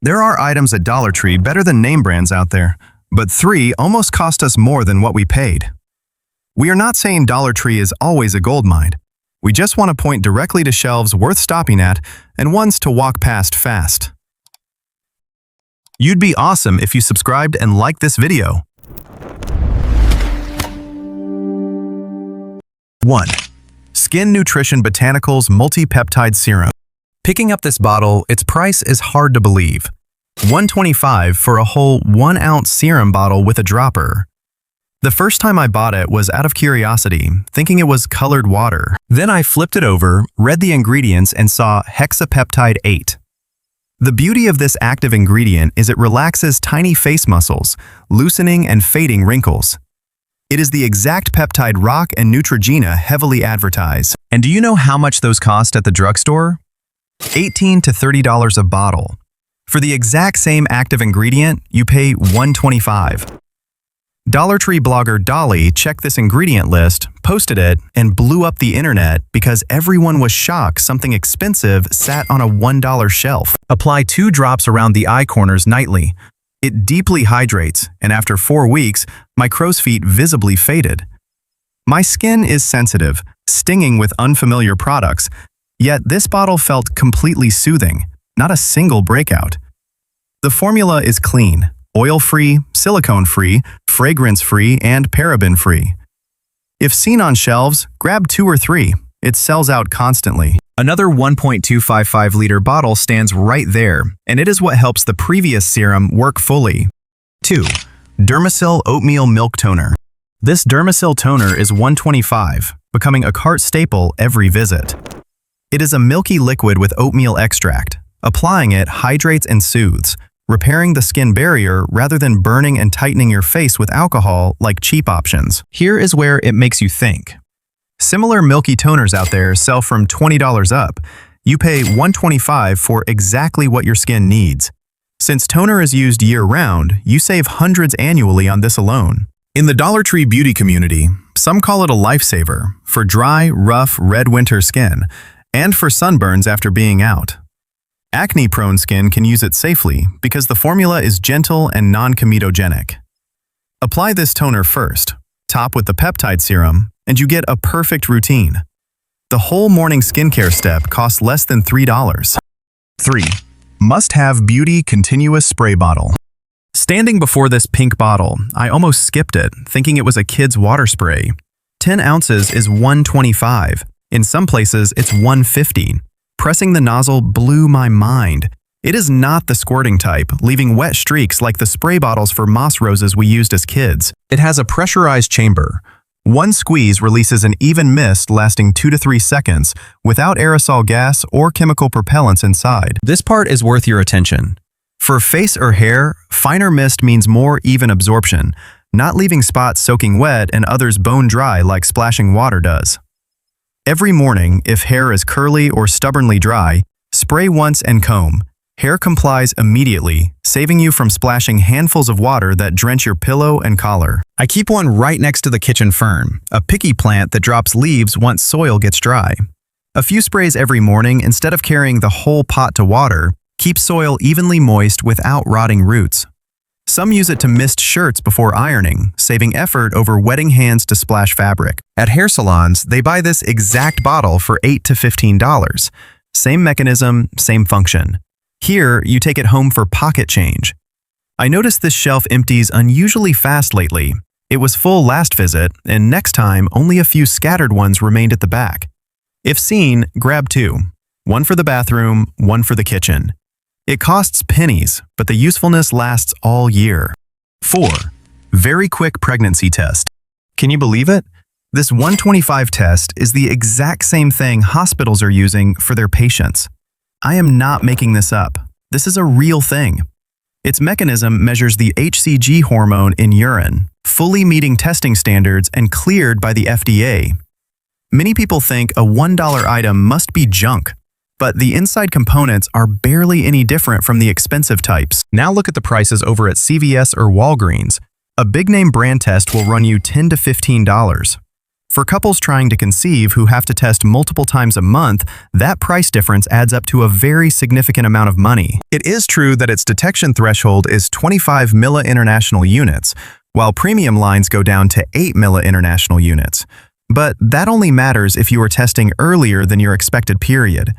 There are items at Dollar Tree better than name brands out there, but 3 almost cost us more than what we paid. We are not saying Dollar Tree is always a gold mine. We just want to point directly to shelves worth stopping at and ones to walk past fast. You'd be awesome if you subscribed and liked this video. 1. Skin Nutrition Botanicals Multi-Peptide Serum. Picking up this bottle, its price is hard to believe. $1.25 for a whole 1-ounce serum bottle with a dropper. The first time I bought it was out of curiosity, thinking it was colored water. Then I flipped it over, read the ingredients, and saw hexapeptide 8. The beauty of this active ingredient is it relaxes tiny face muscles, loosening and fading wrinkles. It is the exact peptide rock and Neutrogena heavily advertise. And do you know how much those cost at the drugstore? $18 to $30 a bottle. For the exact same active ingredient, you pay $1.25. Dollar Tree blogger Dolly checked this ingredient list, posted it, and blew up the internet because everyone was shocked something expensive sat on a $1 shelf. Apply 2 drops around the eye corners nightly. It deeply hydrates, and after 4 weeks, my crow's feet visibly faded. My skin is sensitive, stinging with unfamiliar products, yet this bottle felt completely soothing, not a single breakout. The formula is clean, oil-free, silicone-free, fragrance-free, and paraben-free. If seen on shelves, grab 2 or 3. It sells out constantly. Another 1.255-liter bottle stands right there, and it is what helps the previous serum work fully. 2. Dermasil Oatmeal Milk Toner. This Dermasil toner is $1.25, becoming a cart staple every visit. It is a milky liquid with oatmeal extract. Applying it hydrates and soothes, repairing the skin barrier rather than burning and tightening your face with alcohol like cheap options. Here is where it makes you think. Similar milky toners out there sell from $20 up. You pay $1.25 for exactly what your skin needs. Since toner is used year-round, you save hundreds annually on this alone. In the Dollar Tree beauty community, some call it a lifesaver for dry, rough, red winter skin and for sunburns after being out. Acne-prone skin can use it safely because the formula is gentle and non-comedogenic. Apply this toner first, top with the peptide serum, and you get a perfect routine. The whole morning skincare step costs less than $3. 3. Must-have beauty continuous spray bottle. Standing before this pink bottle, I almost skipped it, thinking it was a kid's water spray. 10 ounces is $1.25. In some places, it's $1.50. Pressing the nozzle blew my mind. It is not the squirting type, leaving wet streaks like the spray bottles for moss roses we used as kids. It has a pressurized chamber. One squeeze releases an even mist lasting 2 to 3 seconds without aerosol gas or chemical propellants inside. This part is worth your attention. For face or hair, finer mist means more even absorption, not leaving spots soaking wet and others bone dry like splashing water does. Every morning, if hair is curly or stubbornly dry, spray once and comb. Hair complies immediately, saving you from splashing handfuls of water that drench your pillow and collar. I keep one right next to the kitchen fern, a picky plant that drops leaves once soil gets dry. A few sprays every morning instead of carrying the whole pot to water keeps soil evenly moist without rotting roots. Some use it to mist shirts before ironing, saving effort over wetting hands to splash fabric. At hair salons, they buy this exact bottle for $8 to $15. Same mechanism, same function. Here, you take it home for pocket change. I noticed this shelf empties unusually fast lately. It was full last visit, and next time, only a few scattered ones remained at the back. If seen, grab 2. One for the bathroom, one for the kitchen. It costs pennies, but the usefulness lasts all year. 4. Very quick pregnancy test. Can you believe it? This $1.25 test is the exact same thing hospitals are using for their patients. I am not making this up. This is a real thing. Its mechanism measures the HCG hormone in urine, fully meeting testing standards and cleared by the FDA. Many people think a $1 item must be junk, but the inside components are barely any different from the expensive types. Now look at the prices over at CVS or Walgreens. A big-name brand test will run you $10 to $15. For couples trying to conceive who have to test multiple times a month, that price difference adds up to a very significant amount of money. It is true that its detection threshold is 25 milli-international units, while premium lines go down to 8 milli-international units. But that only matters if you are testing earlier than your expected period.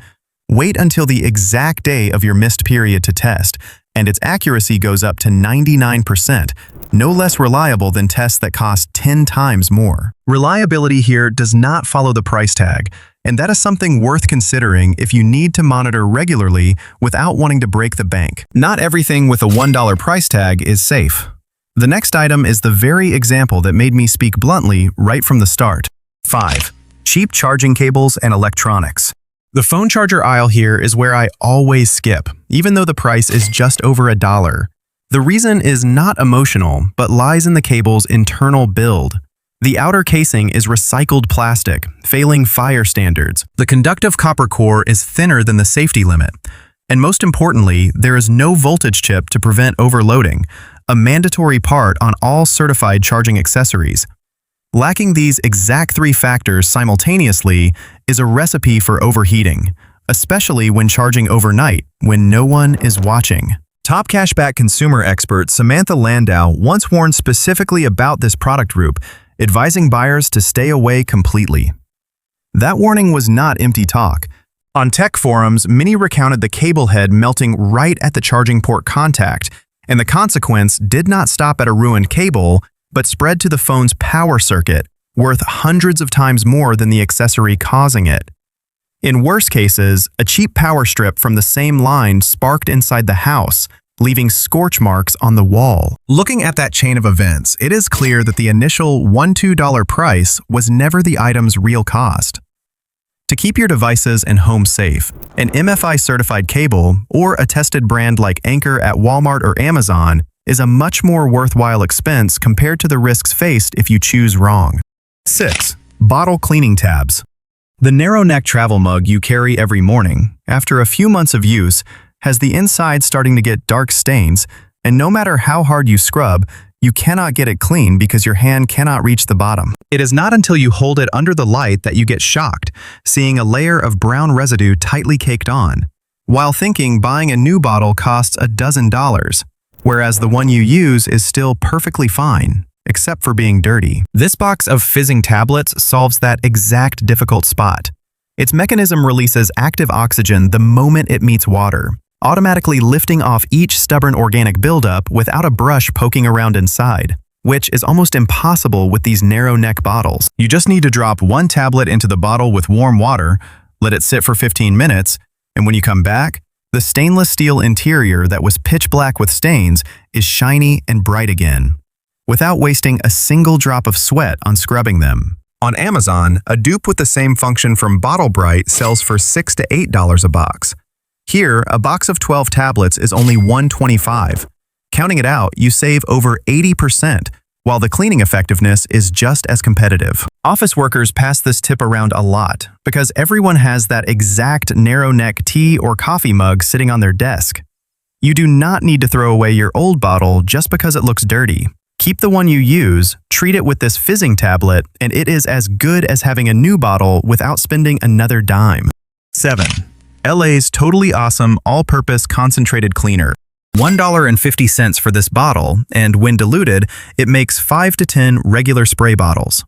Wait until the exact day of your missed period to test, and its accuracy goes up to 99%, no less reliable than tests that cost 10 times more. Reliability here does not follow the price tag, and that is something worth considering if you need to monitor regularly without wanting to break the bank. Not everything with a $1 price tag is safe. The next item is the very example that made me speak bluntly right from the start. 5. Cheap charging cables and electronics. The phone charger aisle here is where I always skip, even though the price is just over $1. The reason is not emotional, but lies in the cable's internal build. The outer casing is recycled plastic, failing fire standards. The conductive copper core is thinner than the safety limit. And most importantly, there is no voltage chip to prevent overloading, a mandatory part on all certified charging accessories. Lacking these exact 3 factors simultaneously is a recipe for overheating, especially when charging overnight when no one is watching. Top cashback consumer expert Samantha Landau once warned specifically about this product group, advising buyers to stay away completely. That warning was not empty talk. On tech forums, many recounted the cable head melting right at the charging port contact, and the consequence did not stop at a ruined cable, but spread to the phone's power circuit, worth hundreds of times more than the accessory causing it. In worse cases, a cheap power strip from the same line sparked inside the house, leaving scorch marks on the wall. Looking at that chain of events, it is clear that the initial $1-2 price was never the item's real cost. To keep your devices and home safe, an MFI-certified cable or a tested brand like Anchor at Walmart or Amazon is a much more worthwhile expense compared to the risks faced if you choose wrong. 6. Bottle cleaning tabs. The narrow neck travel mug you carry every morning, after a few months of use, has the inside starting to get dark stains, and no matter how hard you scrub, you cannot get it clean because your hand cannot reach the bottom. It is not until you hold it under the light that you get shocked, seeing a layer of brown residue tightly caked on, while thinking buying a new bottle costs $12, whereas the one you use is still perfectly fine, except for being dirty. This box of fizzing tablets solves that exact difficult spot. Its mechanism releases active oxygen the moment it meets water, automatically lifting off each stubborn organic buildup without a brush poking around inside, which is almost impossible with these narrow neck bottles. You just need to drop one tablet into the bottle with warm water, let it sit for 15 minutes, and when you come back, the stainless steel interior that was pitch black with stains is shiny and bright again, without wasting a single drop of sweat on scrubbing them. On Amazon, a dupe with the same function from Bottle Bright sells for $6 to $8 a box. Here, a box of 12 tablets is only $1.25. Counting it out, you save over 80%, while the cleaning effectiveness is just as competitive. Office workers pass this tip around a lot because everyone has that exact narrow neck tea or coffee mug sitting on their desk. You do not need to throw away your old bottle just because it looks dirty. Keep the one you use, treat it with this fizzing tablet, and it is as good as having a new bottle without spending another dime. 7. LA's totally awesome all-purpose concentrated cleaner. $1.50 for this bottle, and when diluted, it makes 5 to 10 regular spray bottles.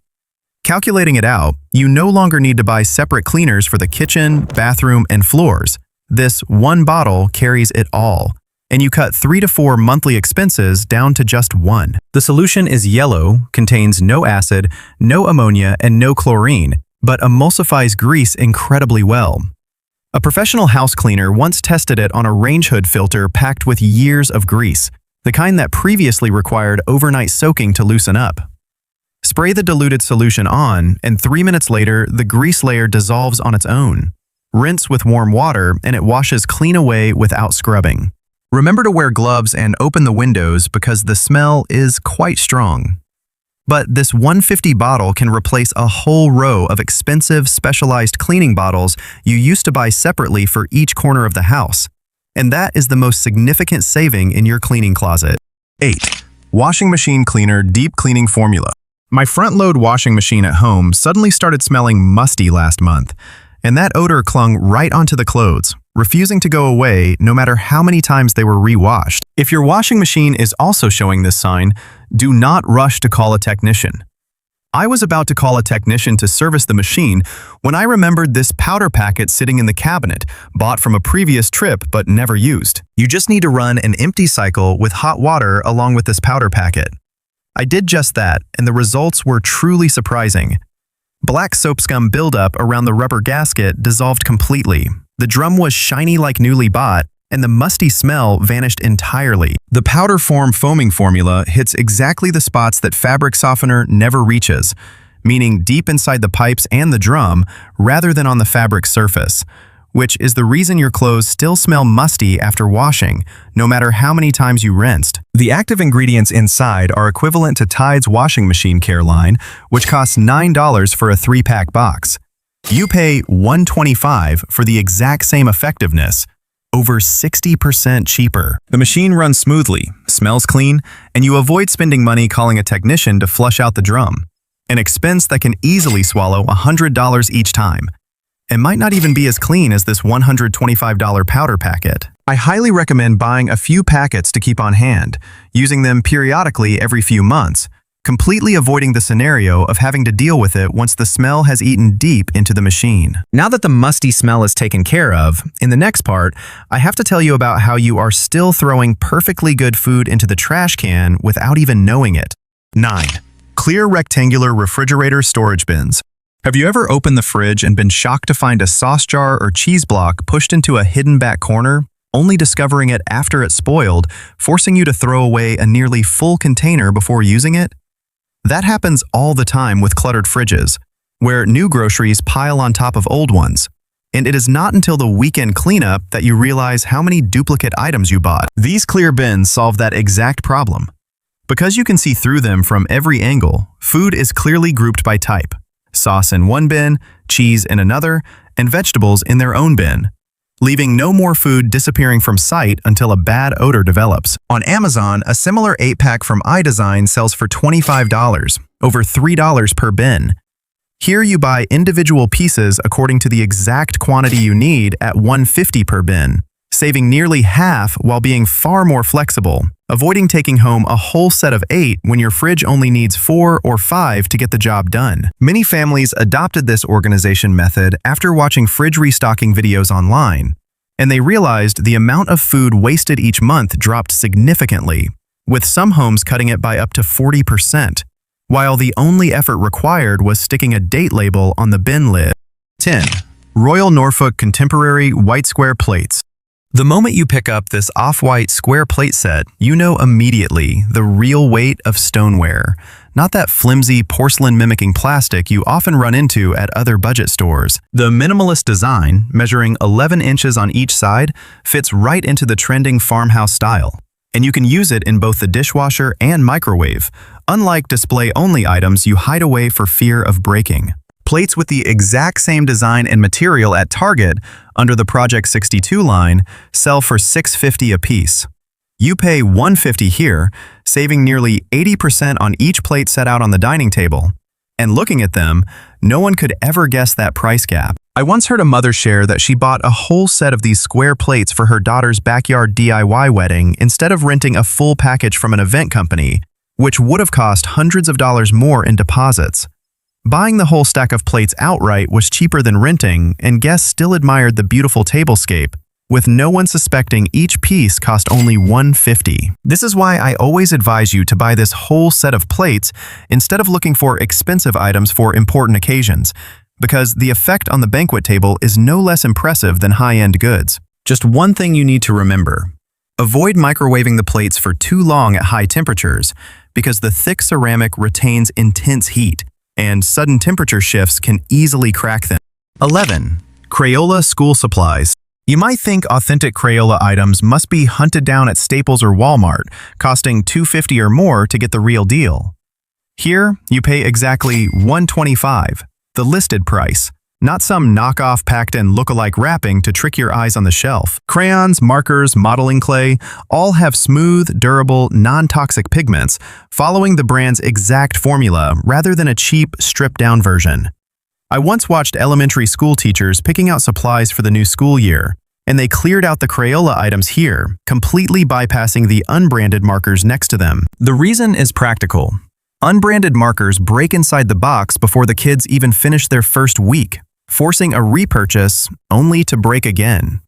Calculating it out, you no longer need to buy separate cleaners for the kitchen, bathroom, and floors. This one bottle carries it all, and you cut 3 to 4 monthly expenses down to just 1. The solution is yellow, contains no acid, no ammonia, and no chlorine, but emulsifies grease incredibly well. A professional house cleaner once tested it on a range hood filter packed with years of grease, the kind that previously required overnight soaking to loosen up. Spray the diluted solution on, and 3 minutes later, the grease layer dissolves on its own. Rinse with warm water, and it washes clean away without scrubbing. Remember to wear gloves and open the windows because the smell is quite strong. But this 150 bottle can replace a whole row of expensive, specialized cleaning bottles you used to buy separately for each corner of the house. And that is the most significant saving in your cleaning closet. 8. Washing machine cleaner deep cleaning formula. My front-load washing machine at home suddenly started smelling musty last month, and that odor clung right onto the clothes, refusing to go away no matter how many times they were re-washed. If your washing machine is also showing this sign, do not rush to call a technician. I was about to call a technician to service the machine when I remembered this powder packet sitting in the cabinet, bought from a previous trip but never used. You just need to run an empty cycle with hot water along with this powder packet. I did just that, and the results were truly surprising. Black soap scum buildup around the rubber gasket dissolved completely. The drum was shiny like newly bought, and the musty smell vanished entirely. The powder form foaming formula hits exactly the spots that fabric softener never reaches, meaning deep inside the pipes and the drum rather than on the fabric surface, which is the reason your clothes still smell musty after washing, no matter how many times you rinsed. The active ingredients inside are equivalent to Tide's washing machine care line, which costs $9 for a 3-pack box. You pay $125 for the exact same effectiveness, over 60% cheaper. The machine runs smoothly, smells clean, and you avoid spending money calling a technician to flush out the drum, an expense that can easily swallow $100 each time, and might not even be as clean as this $125 powder packet. I highly recommend buying a few packets to keep on hand, using them periodically every few months, completely avoiding the scenario of having to deal with it once the smell has eaten deep into the machine. Now that the musty smell is taken care of, in the next part, I have to tell you about how you are still throwing perfectly good food into the trash can without even knowing it. 9. Clear rectangular refrigerator storage bins. Have you ever opened the fridge and been shocked to find a sauce jar or cheese block pushed into a hidden back corner, only discovering it after it spoiled, forcing you to throw away a nearly full container before using it? That happens all the time with cluttered fridges, where new groceries pile on top of old ones. And it is not until the weekend cleanup that you realize how many duplicate items you bought. These clear bins solve that exact problem. Because you can see through them from every angle, food is clearly grouped by type. Sauce in one bin, cheese in another, and vegetables in their own bin, leaving no more food disappearing from sight until a bad odor develops. On Amazon, a similar 8-pack from iDesign sells for $25, over $3 per bin. Here you buy individual pieces according to the exact quantity you need at $150 per bin, saving nearly half while being far more flexible, avoiding taking home a whole set of 8 when your fridge only needs 4 or 5 to get the job done. Many families adopted this organization method after watching fridge restocking videos online, and they realized the amount of food wasted each month dropped significantly, with some homes cutting it by up to 40%, while the only effort required was sticking a date label on the bin lid. 10. Royal Norfolk Contemporary White Square Plates. The moment you pick up this off-white square plate set, you know immediately the real weight of stoneware, not that flimsy porcelain-mimicking plastic you often run into at other budget stores. The minimalist design, measuring 11 inches on each side, fits right into the trending farmhouse style, and you can use it in both the dishwasher and microwave, unlike display-only items you hide away for fear of breaking. Plates with the exact same design and material at Target, under the Project 62 line, sell for $6.50 a piece. You pay $150 here, saving nearly 80% on each plate set out on the dining table. And looking at them, no one could ever guess that price gap. I once heard a mother share that she bought a whole set of these square plates for her daughter's backyard DIY wedding instead of renting a full package from an event company, which would have cost hundreds of dollars more in deposits. Buying the whole stack of plates outright was cheaper than renting, and guests still admired the beautiful tablescape, with no one suspecting each piece cost only $150. This is why I always advise you to buy this whole set of plates instead of looking for expensive items for important occasions, because the effect on the banquet table is no less impressive than high-end goods. Just one thing you need to remember. Avoid microwaving the plates for too long at high temperatures, because the thick ceramic retains intense heat, and sudden temperature shifts can easily crack them. 11. Crayola school supplies. You might think authentic Crayola items must be hunted down at Staples or Walmart, costing $2.50 or more to get the real deal. Here, you pay exactly $125, the listed price, not some knockoff packed-in look-alike wrapping to trick your eyes on the shelf. Crayons, markers, modeling clay all have smooth, durable, non-toxic pigments, following the brand's exact formula rather than a cheap, stripped-down version. I once watched elementary school teachers picking out supplies for the new school year, and they cleared out the Crayola items here, completely bypassing the unbranded markers next to them. The reason is practical. Unbranded markers break inside the box before the kids even finish their first week, forcing a repurchase only to break again.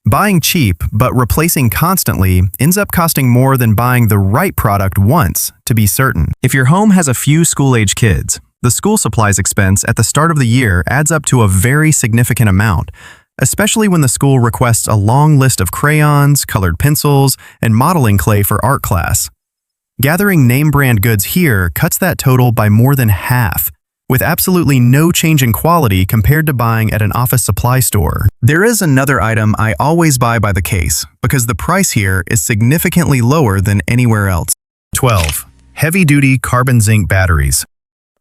Buying cheap but replacing constantly ends up costing more than buying the right product once, to be certain. If your home has a few school-age kids, the school supplies expense at the start of the year adds up to a very significant amount, especially when the school requests a long list of crayons, colored pencils, and modeling clay for art class. Gathering name-brand goods here cuts that total by more than half, with absolutely no change in quality compared to buying at an office supply store. There is another item I always buy by the case, because the price here is significantly lower than anywhere else. 12. Heavy-duty carbon zinc batteries.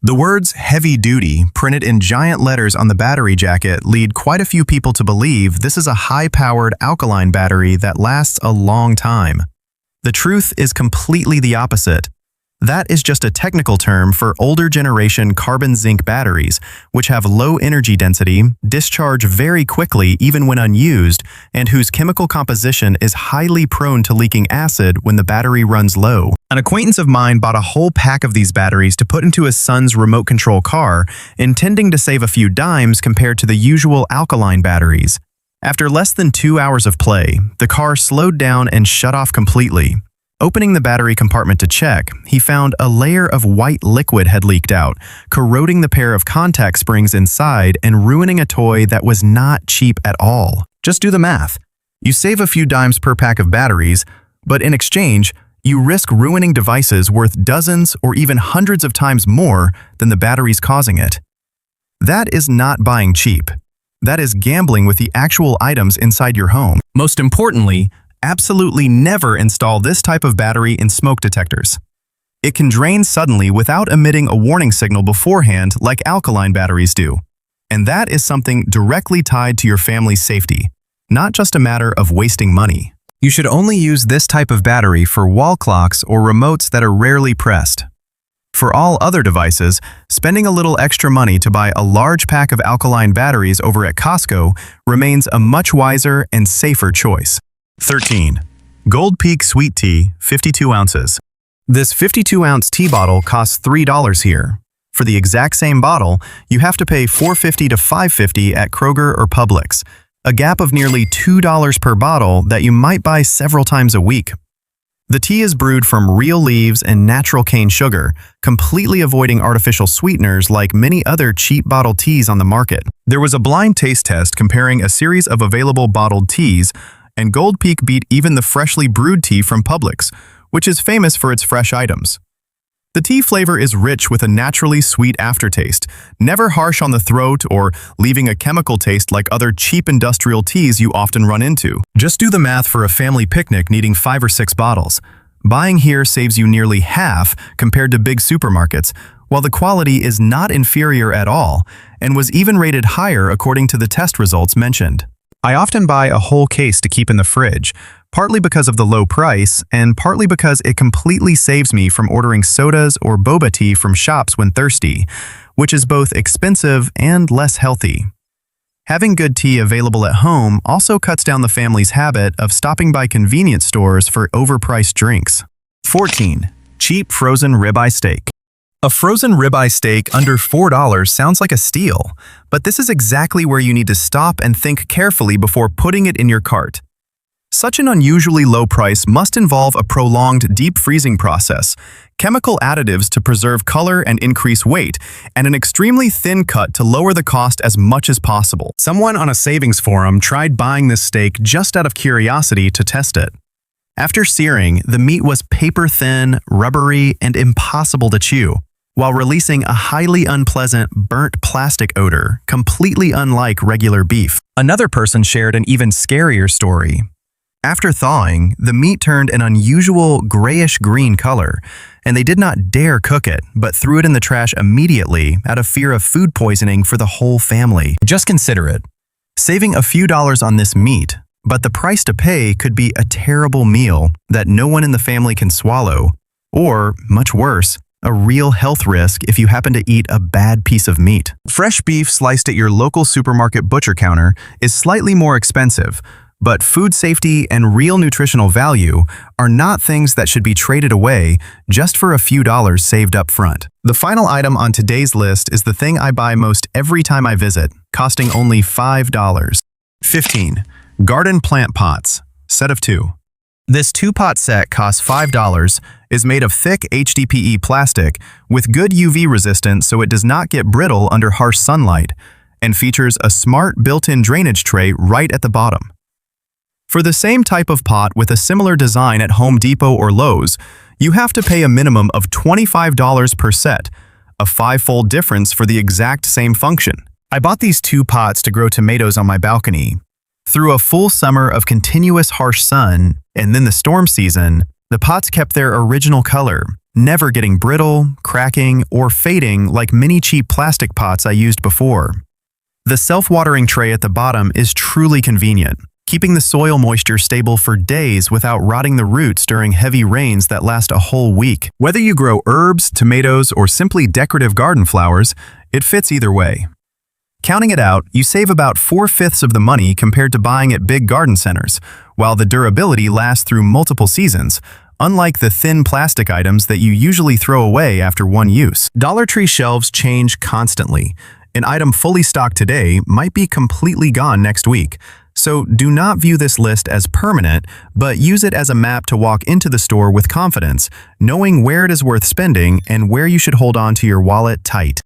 The words heavy duty printed in giant letters on the battery jacket lead quite a few people to believe this is a high-powered alkaline battery that lasts a long time. The truth is completely the opposite. That is just a technical term for older generation carbon zinc batteries, which have low energy density, discharge very quickly even when unused, and whose chemical composition is highly prone to leaking acid when the battery runs low. An acquaintance of mine bought a whole pack of these batteries to put into his son's remote control car, intending to save a few dimes compared to the usual alkaline batteries. After less than 2 hours of play, the car slowed down and shut off completely. Opening the battery compartment to check, he found a layer of white liquid had leaked out, corroding the pair of contact springs inside and ruining a toy that was not cheap at all. Just do the math. You save a few dimes per pack of batteries, but in exchange, you risk ruining devices worth dozens or even hundreds of times more than the batteries causing it. That is not buying cheap. That is gambling with the actual items inside your home. Most importantly, absolutely never install this type of battery in smoke detectors. It can drain suddenly without emitting a warning signal beforehand like alkaline batteries do. And that is something directly tied to your family's safety, not just a matter of wasting money. You should only use this type of battery for wall clocks or remotes that are rarely pressed. For all other devices, spending a little extra money to buy a large pack of alkaline batteries over at Costco remains a much wiser and safer choice. 13. Gold Peak Sweet Tea, 52 ounces. This 52-ounce tea bottle costs $3 here. For the exact same bottle, you have to pay $4.50 to $5.50 at Kroger or Publix, a gap of nearly $2 per bottle that you might buy several times a week. The tea is brewed from real leaves and natural cane sugar, completely avoiding artificial sweeteners like many other cheap bottled teas on the market. There was a blind taste test comparing a series of available bottled teas, and Gold Peak beat even the freshly brewed tea from Publix, which is famous for its fresh items. The tea flavor is rich with a naturally sweet aftertaste, never harsh on the throat or leaving a chemical taste like other cheap industrial teas you often run into. Just do the math for a family picnic needing 5 or 6 bottles. Buying here saves you nearly half compared to big supermarkets, while the quality is not inferior at all and was even rated higher according to the test results mentioned. I often buy a whole case to keep in the fridge, partly because of the low price and partly because it completely saves me from ordering sodas or boba tea from shops when thirsty, which is both expensive and less healthy. Having good tea available at home also cuts down the family's habit of stopping by convenience stores for overpriced drinks. 14. Cheap frozen ribeye steak. A frozen ribeye steak under $4 sounds like a steal, but this is exactly where you need to stop and think carefully before putting it in your cart. Such an unusually low price must involve a prolonged deep freezing process, chemical additives to preserve color and increase weight, and an extremely thin cut to lower the cost as much as possible. Someone on a savings forum tried buying this steak just out of curiosity to test it. After searing, the meat was paper-thin, rubbery, and impossible to chew, while releasing a highly unpleasant burnt plastic odor, completely unlike regular beef. Another person shared an even scarier story. After thawing, the meat turned an unusual grayish-green color, and they did not dare cook it, but threw it in the trash immediately out of fear of food poisoning for the whole family. Just consider it. Saving a few dollars on this meat, but the price to pay could be a terrible meal that no one in the family can swallow, or, much worse, a real health risk if you happen to eat a bad piece of meat. Fresh beef sliced at your local supermarket butcher counter is slightly more expensive, but food safety and real nutritional value are not things that should be traded away just for a few dollars saved up front. The final item on today's list is the thing I buy most every time I visit, costing only $5. 15. Garden plant pots, set of 2. This 2-pot set costs $5, is made of thick HDPE plastic with good UV resistance so it does not get brittle under harsh sunlight, and features a smart built-in drainage tray right at the bottom. For the same type of pot with a similar design at Home Depot or Lowe's, you have to pay a minimum of $25 per set, a 5-fold difference for the exact same function. I bought these 2 pots to grow tomatoes on my balcony. Through a full summer of continuous harsh sun, and then the storm season, the pots kept their original color, never getting brittle, cracking, or fading like many cheap plastic pots I used before. The self-watering tray at the bottom is truly convenient, keeping the soil moisture stable for days without rotting the roots during heavy rains that last a whole week. Whether you grow herbs, tomatoes, or simply decorative garden flowers, it fits either way. Counting it out, you save about 4/5 of the money compared to buying at big garden centers, while the durability lasts through multiple seasons, unlike the thin plastic items that you usually throw away after one use. Dollar Tree shelves change constantly. An item fully stocked today might be completely gone next week. So do not view this list as permanent, but use it as a map to walk into the store with confidence, knowing where it is worth spending and where you should hold on to your wallet tight.